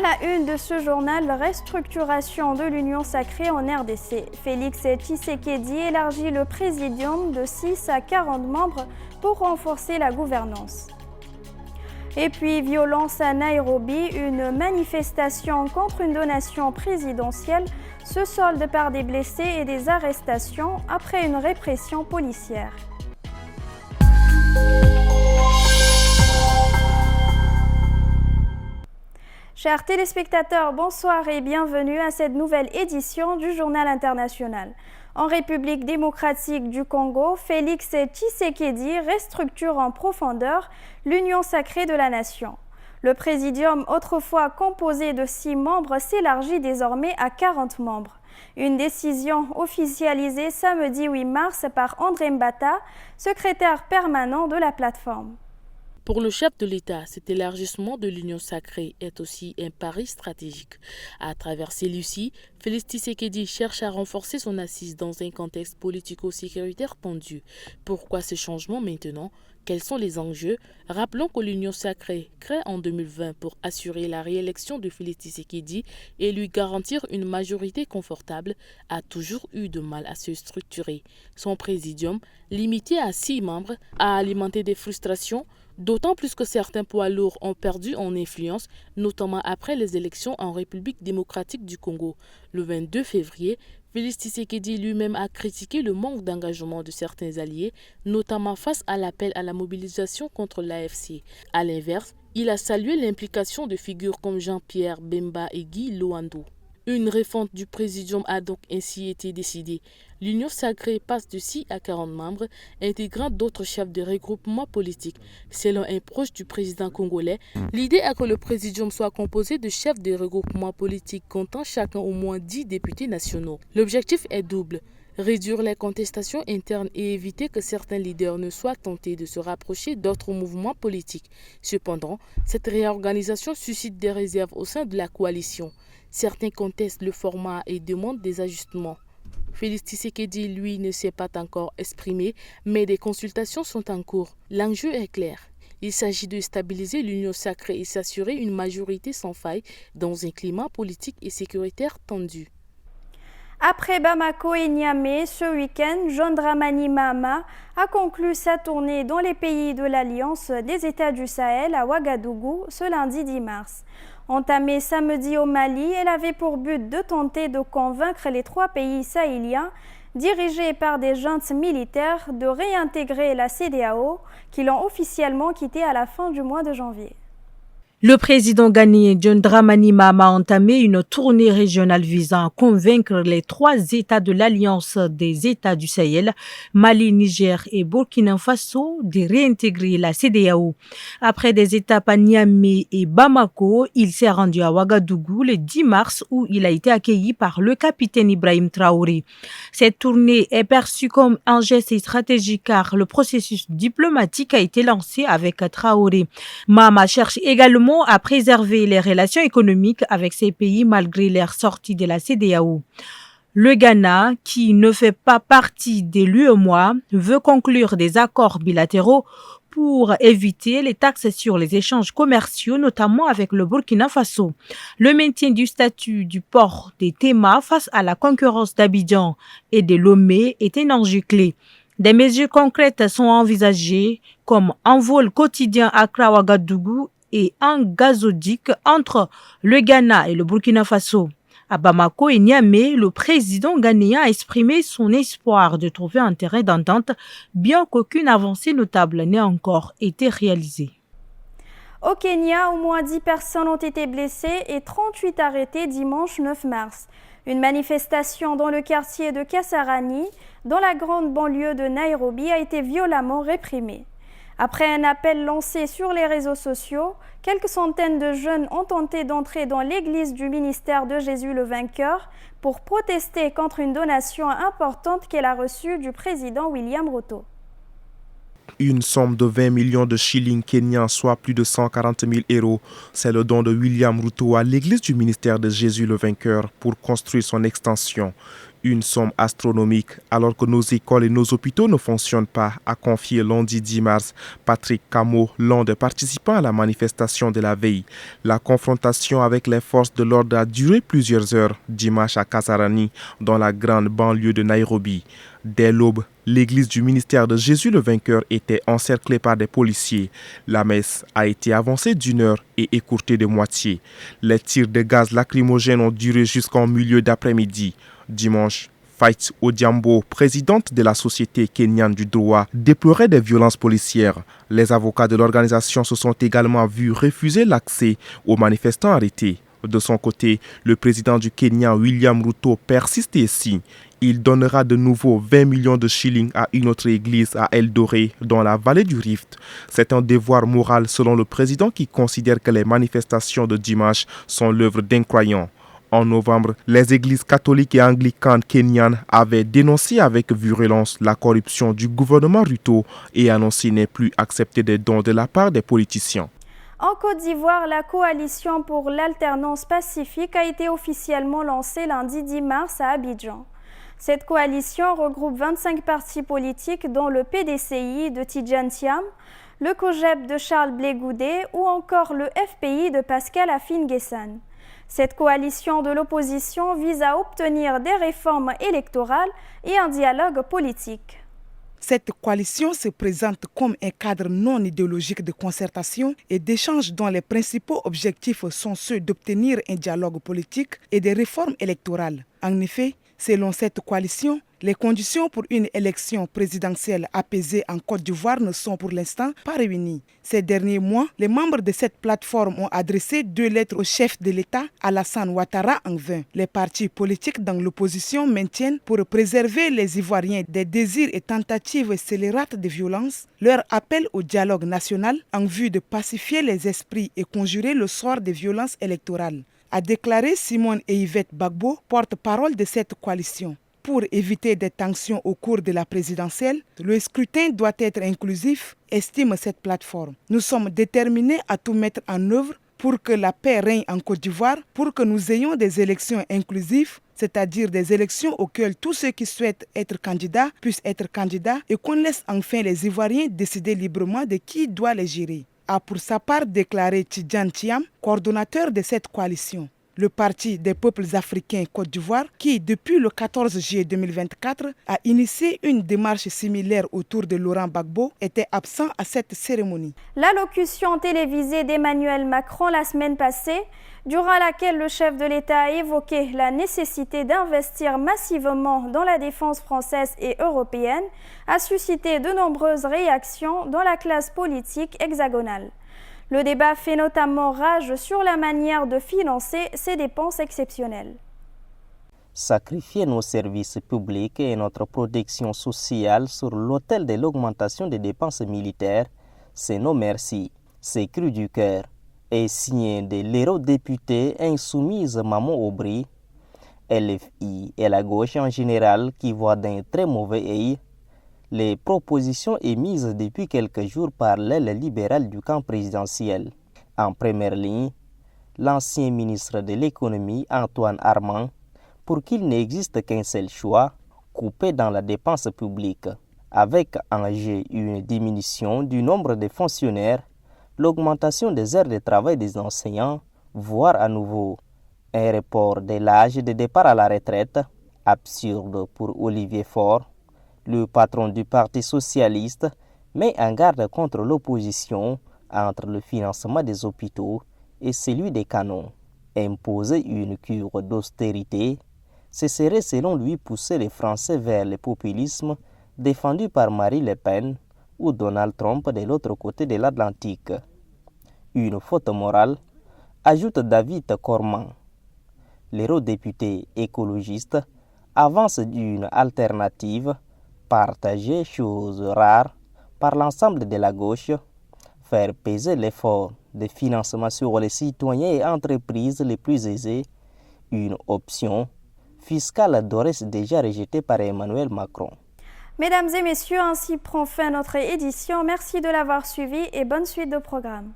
la une de ce journal, restructuration de l'Union sacrée en RDC. Félix Tshisekedi élargit le présidium de 6 à 40 membres pour renforcer la gouvernance. Et puis, violence à Nairobi, une manifestation contre une donation présidentielle se solde par des blessés et des arrestations après une répression policière. Chers téléspectateurs, bonsoir et bienvenue à cette nouvelle édition du Journal international. En République démocratique du Congo, Félix Tshisekedi restructure en profondeur l'Union sacrée de la nation. Le présidium, autrefois composé de 6 membres, s'élargit désormais à 40 membres. Une décision officialisée samedi 8 mars par André Mbata, secrétaire permanent de la plateforme. Pour le chef de l'État, cet élargissement de l'Union sacrée est aussi un pari stratégique. À travers celui-ci, Félix Tshisekedi cherche à renforcer son assise dans un contexte politico-sécuritaire tendu. Pourquoi ce changement maintenant ? Quels sont les enjeux ? Rappelons que l'Union sacrée, créée en 2020 pour assurer la réélection de Félix Tshisekedi et lui garantir une majorité confortable, a toujours eu de mal à se structurer. Son présidium, limité à 6 membres, a alimenté des frustrations, d'autant plus que certains poids lourds ont perdu en influence, notamment après les élections en République démocratique du Congo. Le 22 février, Félix Tshisekedi lui-même a critiqué le manque d'engagement de certains alliés, notamment face à l'appel à la mobilisation contre l'AFC. À l'inverse, il a salué l'implication de figures comme Jean-Pierre Bemba et Guy Loando. Une refonte du présidium a donc ainsi été décidée. L'Union sacrée passe de 6 à 40 membres, intégrant d'autres chefs de regroupement politique. Selon un proche du président congolais, l'idée est que le présidium soit composé de chefs de regroupement politique comptant chacun au moins 10 députés nationaux. L'objectif est double. Réduire les contestations internes et éviter que certains leaders ne soient tentés de se rapprocher d'autres mouvements politiques. Cependant, cette réorganisation suscite des réserves au sein de la coalition. Certains contestent le format et demandent des ajustements. Félix Tshisekedi, lui, ne s'est pas encore exprimé, mais des consultations sont en cours. L'enjeu est clair. Il s'agit de stabiliser l'Union sacrée et s'assurer une majorité sans faille dans un climat politique et sécuritaire tendu. Après Bamako et Niamey, ce week-end, John Dramani Mahama a conclu sa tournée dans les pays de l'Alliance des États du Sahel à Ouagadougou ce lundi 10 mars. Entamée samedi au Mali, elle avait pour but de tenter de convaincre les 3 pays sahéliens dirigés par des juntes militaires de réintégrer la CEDEAO qui l'ont officiellement quittée à la fin du mois de janvier. Le président ghanéen John Dramani Mahama a entamé une tournée régionale visant à convaincre les 3 États de l'Alliance des États du Sahel, Mali, Niger et Burkina Faso, de réintégrer la CEDEAO. Après des étapes à Niamey et Bamako, il s'est rendu à Ouagadougou le 10 mars où il a été accueilli par le capitaine Ibrahim Traoré. Cette tournée est perçue comme un geste stratégique car le processus diplomatique a été lancé avec Traoré. Mahama cherche également à préserver les relations économiques avec ces pays malgré leur sortie de la CEDEAO. Le Ghana, qui ne fait pas partie de l'UEMOA, veut conclure des accords bilatéraux pour éviter les taxes sur les échanges commerciaux, notamment avec le Burkina Faso. Le maintien du statut du port des Tema face à la concurrence d'Abidjan et de Lomé est un enjeu clé. Des mesures concrètes sont envisagées comme un vol quotidien Accra-Ouagadougou et un gazoduc entre le Ghana et le Burkina Faso. À Bamako et Niamey, le président ghanéen a exprimé son espoir de trouver un terrain d'entente, bien qu'aucune avancée notable n'ait encore été réalisée. Au Kenya, au moins 10 personnes ont été blessées et 38 arrêtées dimanche 9 mars. Une manifestation dans le quartier de Kasarani, dans la grande banlieue de Nairobi, a été violemment réprimée. Après un appel lancé sur les réseaux sociaux, quelques centaines de jeunes ont tenté d'entrer dans l'église du ministère de Jésus le Vainqueur pour protester contre une donation importante qu'elle a reçue du président William Ruto. Une somme de 20 millions de shillings kenyans, soit plus de 140 000 €. C'est le don de William Ruto à l'église du ministère de Jésus le Vainqueur pour construire son extension. Une somme astronomique alors que nos écoles et nos hôpitaux ne fonctionnent pas, a confié lundi 10 mars Patrick Camo, l'un des participants à la manifestation de la veille. La confrontation avec les forces de l'ordre a duré plusieurs heures dimanche à Kasarani, dans la grande banlieue de Nairobi. Dès l'aube, l'église du ministère de Jésus le Vainqueur était encerclée par des policiers. La messe a été avancée d'1 heure et écourtée de moitié. Les tirs de gaz lacrymogène ont duré jusqu'en milieu d'après-midi. Dimanche, Faith Odhiambo, présidente de la Société kenyane du droit, déplorait des violences policières. Les avocats de l'organisation se sont également vus refuser l'accès aux manifestants arrêtés. De son côté, le président du Kenya, William Ruto, persiste et signe. Il donnera de nouveau 20 millions de shillings à une autre église à Eldoré, dans la vallée du Rift. C'est un devoir moral selon le président qui considère que les manifestations de dimanche sont l'œuvre d'incroyants. En novembre, les églises catholiques et anglicanes kenyanes avaient dénoncé avec virulence la corruption du gouvernement Ruto et annoncé ne plus accepter des dons de la part des politiciens. En Côte d'Ivoire, la coalition pour l'alternance pacifique a été officiellement lancée lundi 10 mars à Abidjan. Cette coalition regroupe 25 partis politiques dont le PDCI de Tidjane Thiam, le COJEP de Charles Blé Goudé ou encore le FPI de Pascal Afine-Guessane. Cette coalition de l'opposition vise à obtenir des réformes électorales et un dialogue politique. Cette coalition se présente comme un cadre non idéologique de concertation et d'échange dont les principaux objectifs sont ceux d'obtenir un dialogue politique et des réformes électorales. En effet, selon cette coalition, les conditions pour une élection présidentielle apaisée en Côte d'Ivoire ne sont pour l'instant pas réunies. Ces derniers mois, les membres de cette plateforme ont adressé 2 lettres au chef de l'État, Alassane Ouattara, en vain. Les partis politiques dans l'opposition maintiennent, pour préserver les Ivoiriens des désirs et tentatives scélérates de violence, leur appel au dialogue national en vue de pacifier les esprits et conjurer le sort des violences électorales, a déclaré Simone Yvette Bagbo, porte-parole de cette coalition. Pour éviter des tensions au cours de la présidentielle, le scrutin doit être inclusif, estime cette plateforme. Nous sommes déterminés à tout mettre en œuvre pour que la paix règne en Côte d'Ivoire, pour que nous ayons des élections inclusives, c'est-à-dire des élections auxquelles tous ceux qui souhaitent être candidats puissent être candidats et qu'on laisse enfin les Ivoiriens décider librement de qui doit les gérer, a pour sa part déclaré Tidjane Thiam, coordonnateur de cette coalition. Le Parti des peuples africains Côte d'Ivoire, qui depuis le 14 juillet 2024 a initié une démarche similaire autour de Laurent Gbagbo, était absent à cette cérémonie. L'allocution télévisée d'Emmanuel Macron la semaine passée, durant laquelle le chef de l'État a évoqué la nécessité d'investir massivement dans la défense française et européenne, a suscité de nombreuses réactions dans la classe politique hexagonale. Le débat fait notamment rage sur la manière de financer ces dépenses exceptionnelles. Sacrifier nos services publics et notre protection sociale sur l'autel de l'augmentation des dépenses militaires, c'est non merci, c'est cru du cœur. Et signé de l'eurodéputée insoumise Maman Aubry, LFI et la gauche en général qui voient d'un très mauvais œil les propositions émises depuis quelques jours par l'aile libérale du camp présidentiel. En première ligne, l'ancien ministre de l'économie Antoine Armand, pour qu'il n'existe qu'un seul choix, couper dans la dépense publique, avec en jeu une diminution du nombre de fonctionnaires, l'augmentation des heures de travail des enseignants, voire à nouveau un report de l'âge de départ à la retraite, absurde pour Olivier Faure, le patron du Parti socialiste, met en garde contre l'opposition entre le financement des hôpitaux et celui des canons. Imposer une cure d'austérité, ce serait selon lui pousser les Français vers le populisme défendu par Marine Le Pen ou Donald Trump de l'autre côté de l'Atlantique. Une faute morale, ajoute David Corman. L'eurodéputé écologiste avance d'une alternative partagée, chose rare, par l'ensemble de la gauche, faire peser l'effort de financement sur les citoyens et entreprises les plus aisés, une option fiscale d'ores déjà rejetée par Emmanuel Macron. Mesdames et messieurs, ainsi prend fin notre édition. Merci de l'avoir suivi et bonne suite de programme.